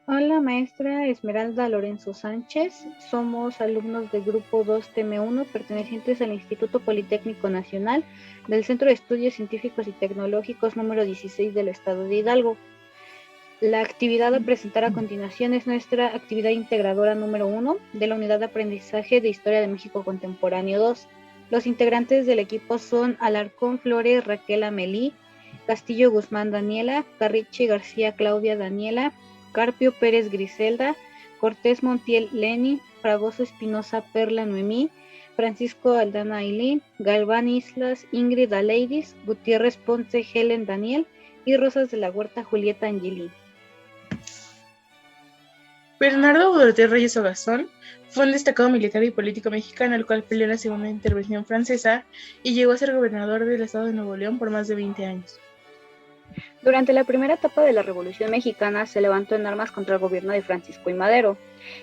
Hola, maestra Esmeralda Lorenzo Sánchez. Somos alumnos del grupo 2TM1 pertenecientes al Instituto Politécnico Nacional del Centro de Estudios Científicos y Tecnológicos número 16 del Estado de Hidalgo. La actividad a presentar a continuación es nuestra actividad integradora número 1 de la Unidad de Aprendizaje de Historia de México Contemporáneo 2. Los integrantes del equipo son Alarcón Flores Raquel Amelí, Castillo Guzmán Daniela, Carriche García Claudia Daniela, Carpio Pérez Griselda, Cortés Montiel Leni, Fragoso Espinosa Perla Noemí, Francisco Aldana Ailín, Galván Islas Ingrid Aleidis, Gutiérrez Ponce Helen Daniel y Rosas de la Huerta Julieta Angelín. Bernardo Doroteo Reyes Ogazón fue un destacado militar y político mexicano, el cual peleó en la Segunda Intervención Francesa y llegó a ser gobernador del estado de Nuevo León por más de 20 años. Durante la primera etapa de la Revolución Mexicana se levantó en armas contra el gobierno de Francisco I. Madero.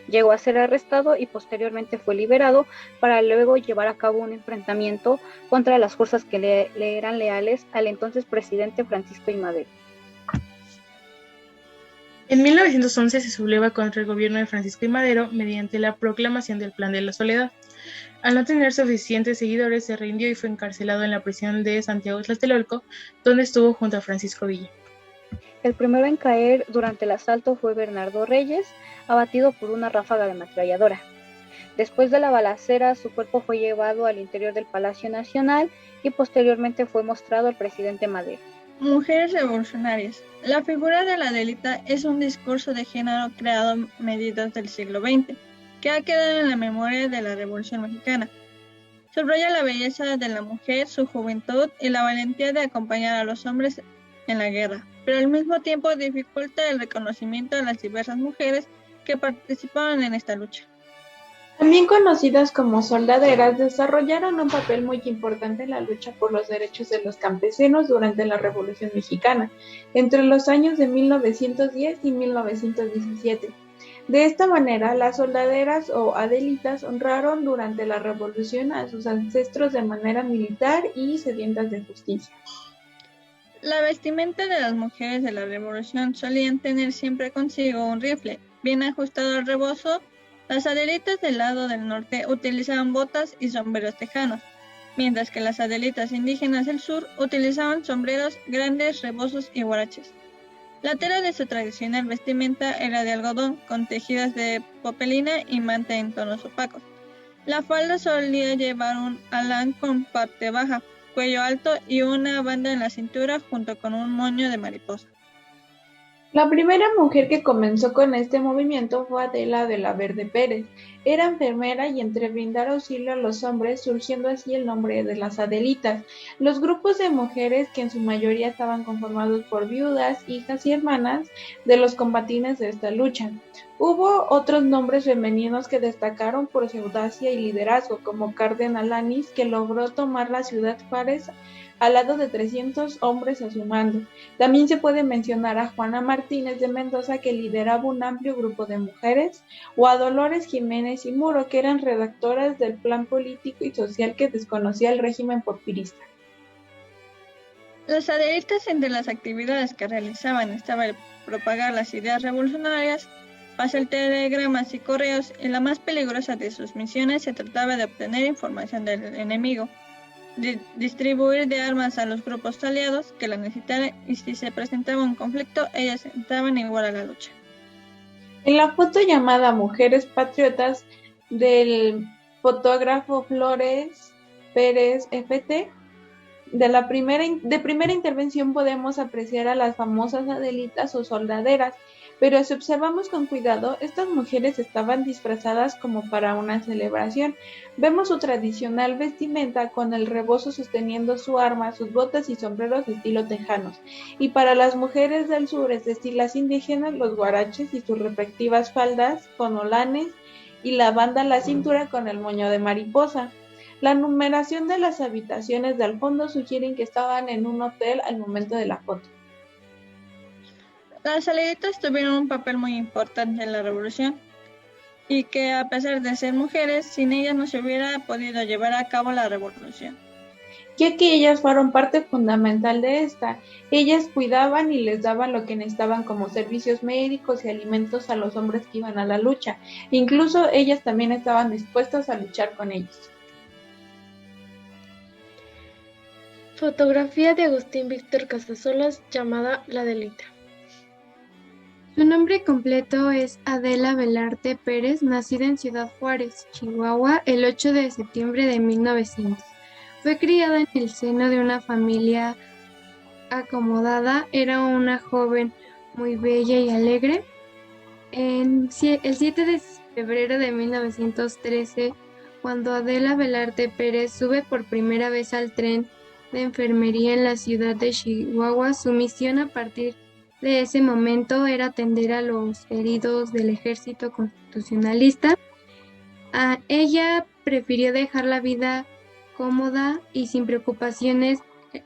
Llegó a ser arrestado y posteriormente fue liberado para luego llevar a cabo un enfrentamiento contra las fuerzas que le eran leales al entonces presidente Francisco I. Madero. En 1911 se subleva contra el gobierno de Francisco I. Madero mediante la proclamación del Plan de la Soledad. Al no tener suficientes seguidores, se rindió y fue encarcelado en la prisión de Santiago Tlatelolco, donde estuvo junto a Francisco Villa. El primero en caer durante el asalto fue Bernardo Reyes, abatido por una ráfaga de ametralladora. Después de la balacera, su cuerpo fue llevado al interior del Palacio Nacional y posteriormente fue mostrado al presidente Madero. Mujeres revolucionarias. La figura de la Adelita es un discurso de género creado a mediados del siglo XX, que ha quedado en la memoria de la Revolución Mexicana. Subraya la belleza de la mujer, su juventud y la valentía de acompañar a los hombres en la guerra, pero al mismo tiempo dificulta el reconocimiento de las diversas mujeres que participaron en esta lucha. También conocidas como soldaderas, desarrollaron un papel muy importante en la lucha por los derechos de los campesinos durante la Revolución Mexicana, entre los años de 1910 y 1917. De esta manera, las soldaderas o adelitas honraron durante la Revolución a sus ancestros de manera militar y sedientas de justicia. La vestimenta de las mujeres de la Revolución solían tener siempre consigo un rifle, bien ajustado al rebozo. Las adelitas del lado del norte utilizaban botas y sombreros tejanos, mientras que las adelitas indígenas del sur utilizaban sombreros grandes, rebozos y huaraches. La tela de su tradicional vestimenta era de algodón con tejidas de popelina y manta en tonos opacos. La falda solía llevar un alán con parte baja, cuello alto y una banda en la cintura junto con un moño de mariposa. La primera mujer que comenzó con este movimiento fue Adela de la Verde Pérez. Era enfermera y entre brindar auxilio a los hombres, surgiendo así el nombre de las Adelitas. Los grupos de mujeres, que en su mayoría estaban conformados por viudas, hijas y hermanas de los combatientes de esta lucha. Hubo otros nombres femeninos que destacaron por su audacia y liderazgo, como Carden Alanis, que logró tomar la ciudad Juárez al lado de 300 hombres a su mando. También se puede mencionar a Juana Martínez de Mendoza, que lideraba un amplio grupo de mujeres, o a Dolores Jiménez y Muro, que eran redactoras del plan político y social que desconocía el régimen porfirista. Las adelitas, entre las actividades que realizaban estaba el propagar las ideas revolucionarias, pasar telegramas y correos, y la más peligrosa de sus misiones se trataba de obtener información del enemigo, distribuir de armas a los grupos aliados que la necesitaran, y si se presentaba un conflicto, ellas entraban igual a la lucha. En la foto llamada Mujeres Patriotas del fotógrafo Flores Pérez FT, de primera intervención podemos apreciar a las famosas adelitas o soldaderas, pero si observamos con cuidado, estas mujeres estaban disfrazadas como para una celebración. Vemos su tradicional vestimenta con el rebozo sosteniendo su arma, sus botas y sombreros de estilo tejanos, y para las mujeres del sur, es decir, las indígenas, los guaraches y sus respectivas faldas con olanes y la banda a la cintura con el moño de mariposa. La numeración de las habitaciones del fondo sugieren que estaban en un hotel al momento de la foto. Las adelitas tuvieron un papel muy importante en la revolución, y que a pesar de ser mujeres, sin ellas no se hubiera podido llevar a cabo la revolución. ya que ellas fueron parte fundamental de esta. Ellas cuidaban y les daban lo que necesitaban como servicios médicos y alimentos a los hombres que iban a la lucha. Incluso ellas también estaban dispuestas a luchar con ellos. Fotografía de Agustín Víctor Casasola llamada La Adelita. Su nombre completo es Adela Velarde Pérez, nacida en Ciudad Juárez, Chihuahua, el 8 de septiembre de 1900. Fue criada en el seno de una familia acomodada, era una joven muy bella y alegre. El 7 de febrero de 1913, cuando Adela Velarde Pérez sube por primera vez al tren de enfermería en la ciudad de Chihuahua, su misión a partir de ese momento era atender a los heridos del ejército constitucionalista. Ella prefirió dejar la vida cómoda y sin preocupaciones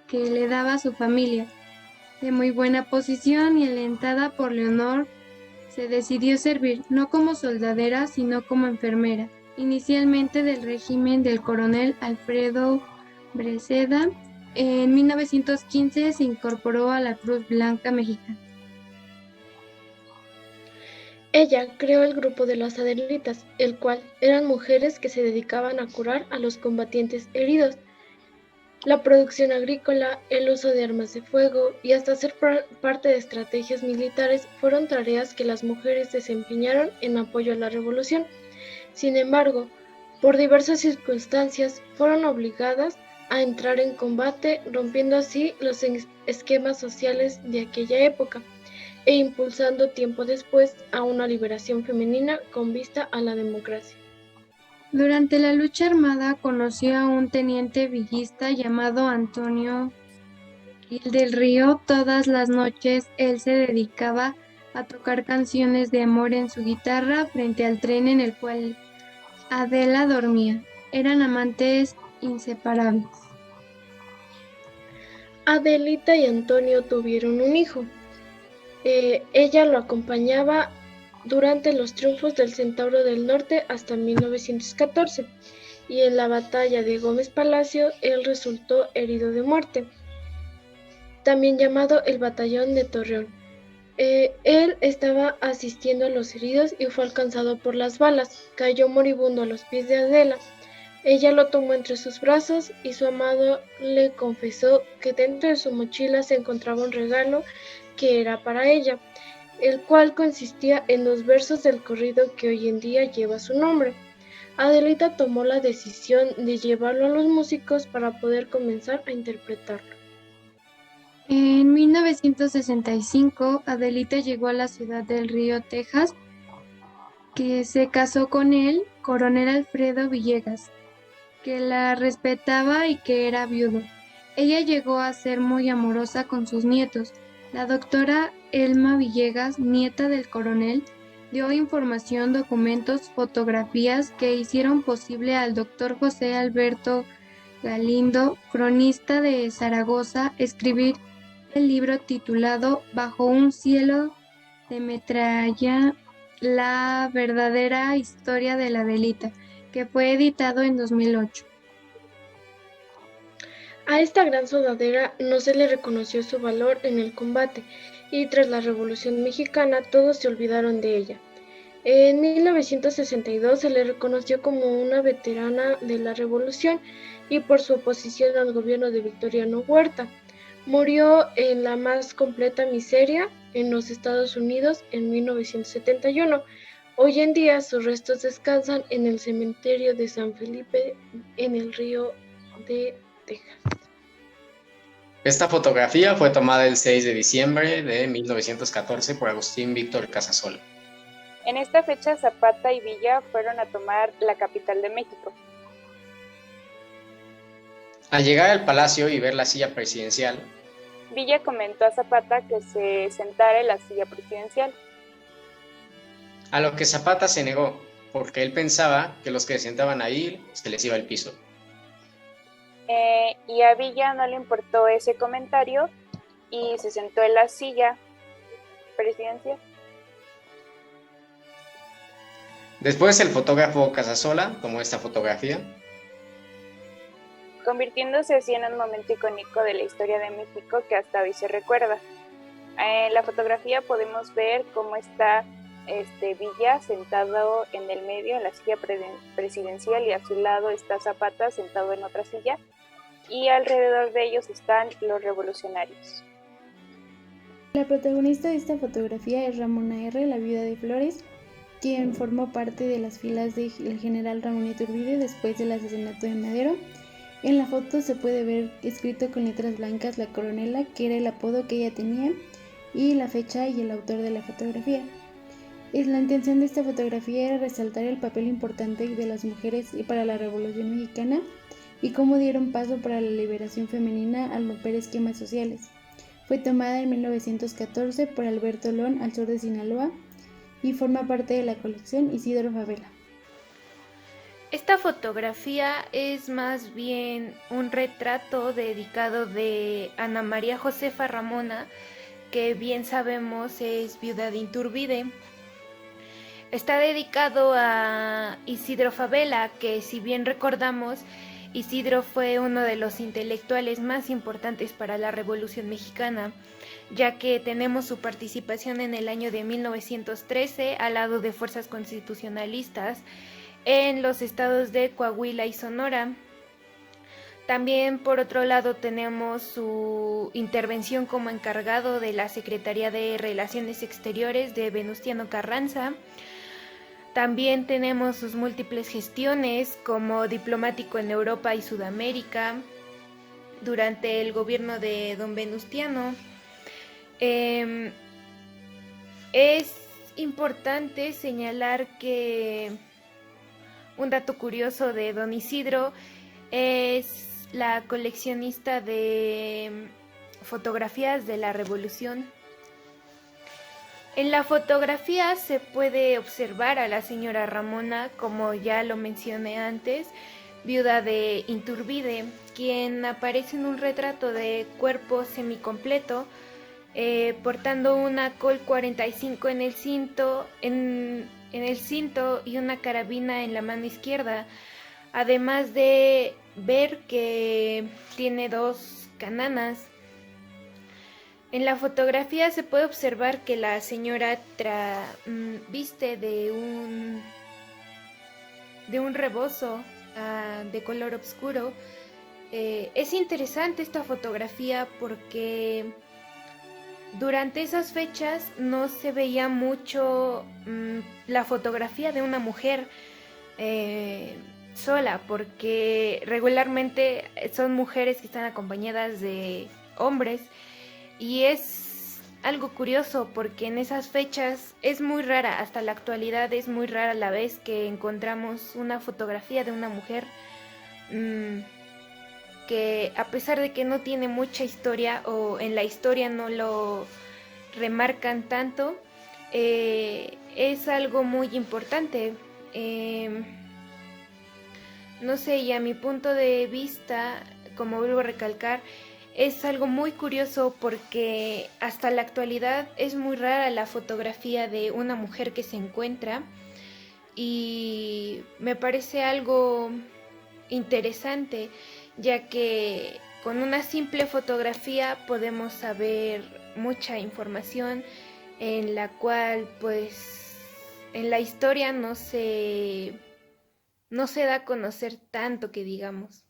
que le daba a su familia. De muy buena posición y alentada por Leonor, se decidió servir no como soldadera, sino como enfermera, inicialmente del régimen del coronel Alfredo Breceda. En 1915 se incorporó a la Cruz Blanca Mexicana. Ella creó el grupo de las Adelitas, el cual eran mujeres que se dedicaban a curar a los combatientes heridos. La producción agrícola, el uso de armas de fuego y hasta ser parte de estrategias militares fueron tareas que las mujeres desempeñaron en apoyo a la revolución. Sin embargo, por diversas circunstancias fueron obligadas a entrar en combate, rompiendo así los esquemas sociales de aquella época e impulsando tiempo después a una liberación femenina con vista a la democracia. Durante la lucha armada conoció a un teniente villista llamado Antonio Gil del Río. Todas las noches él se dedicaba a tocar canciones de amor en su guitarra frente al tren en el cual Adela dormía. Eran amantes inseparables. Adelita y Antonio tuvieron un hijo. Ella lo acompañaba durante los triunfos del Centauro del Norte hasta 1914, y en la batalla de Gómez Palacio él resultó herido de muerte, también llamado el Batallón de Torreón. Él estaba asistiendo a los heridos y fue alcanzado por las balas, cayó moribundo a los pies de Adela. Ella lo tomó entre sus brazos y su amado le confesó que dentro de su mochila se encontraba un regalo que era para ella, el cual consistía en los versos del corrido que hoy en día lleva su nombre. Adelita tomó la decisión de llevarlo a los músicos para poder comenzar a interpretarlo. En 1965, Adelita llegó a la ciudad del Río, Texas, que se casó con el coronel Alfredo Villegas, que la respetaba y que era viudo. Ella llegó a ser muy amorosa con sus nietos. La doctora Elma Villegas, nieta del coronel, dio información, documentos, fotografías que hicieron posible al doctor José Alberto Galindo, cronista de Zaragoza, escribir el libro titulado Bajo un cielo de metralla, la verdadera historia de la Adelita, que fue editado en 2008. A esta gran soldadera no se le reconoció su valor en el combate, y tras la Revolución Mexicana todos se olvidaron de ella. En 1962 se le reconoció como una veterana de la Revolución y por su oposición al gobierno de Victoriano Huerta. Murió en la más completa miseria en los Estados Unidos en 1971. Hoy en día sus restos descansan en el cementerio de San Felipe en el Río de Texas. Esta fotografía fue tomada el 6 de diciembre de 1914 por Agustín Víctor Casasola. En esta fecha Zapata y Villa fueron a tomar la capital de México. Al llegar al palacio y ver la silla presidencial, Villa comentó a Zapata que se sentara en la silla presidencial. A lo que Zapata se negó, porque él pensaba que los que se sentaban ahí se les iba el piso. Y a Villa no le importó ese comentario y se sentó en la silla presidencial. Después el fotógrafo Casasola tomó esta fotografía. convirtiéndose así en un momento icónico de la historia de México que hasta hoy se recuerda. En la fotografía podemos ver cómo está Villa sentado en el medio en la silla presidencial y a su lado está Zapata sentado en otra silla y alrededor de ellos están los revolucionarios. La protagonista de esta fotografía es Ramona R., la viuda de Flores, quien formó parte de las filas del general Ramón Iturbide después del asesinato de Madero. En la foto se puede ver escrito con letras blancas La Coronela, que era el apodo que ella tenía, y la fecha y el autor de la fotografía. La intención de esta fotografía era resaltar el papel importante de las mujeres para la Revolución Mexicana y cómo dieron paso para la liberación femenina al romper esquemas sociales. Fue tomada en 1914 por Alberto Lón al sur de Sinaloa y forma parte de la colección Isidro Fabela. Esta fotografía es más bien un retrato dedicado de Ana María Josefa Ramona, que bien sabemos es viuda de Iturbide. Está dedicado a Isidro Fabela, que si bien recordamos, Isidro fue uno de los intelectuales más importantes para la Revolución Mexicana, ya que tenemos su participación en el año de 1913 al lado de fuerzas constitucionalistas en los estados de Coahuila y Sonora. También por otro lado tenemos su intervención como encargado de la Secretaría de Relaciones Exteriores de Venustiano Carranza. También tenemos sus múltiples gestiones como diplomático en Europa y Sudamérica durante el gobierno de don Venustiano. Es importante señalar que un dato curioso de don Isidro es la coleccionista de fotografías de la Revolución. En la fotografía se puede observar a la señora Ramona, como ya lo mencioné antes, viuda de Iturbide, quien aparece en un retrato de cuerpo semicompleto, portando una Colt 45 en el cinto y una carabina en la mano izquierda, además de ver que tiene 2 cananas. En la fotografía se puede observar que la señora viste de un rebozo de color oscuro. Es interesante esta fotografía porque durante esas fechas no se veía mucho la fotografía de una mujer sola, porque regularmente son mujeres que están acompañadas de hombres. Y es algo curioso porque en esas fechas es muy rara, hasta la actualidad es muy rara la vez que encontramos una fotografía de una mujer que a pesar de que no tiene mucha historia o en la historia no lo remarcan tanto, es algo muy importante. No sé, y a mi punto de vista, como vuelvo a recalcar, es algo muy curioso porque hasta la actualidad es muy rara la fotografía de una mujer que se encuentra y me parece algo interesante, ya que con una simple fotografía podemos saber mucha información en la cual pues en la historia no se da a conocer tanto que digamos.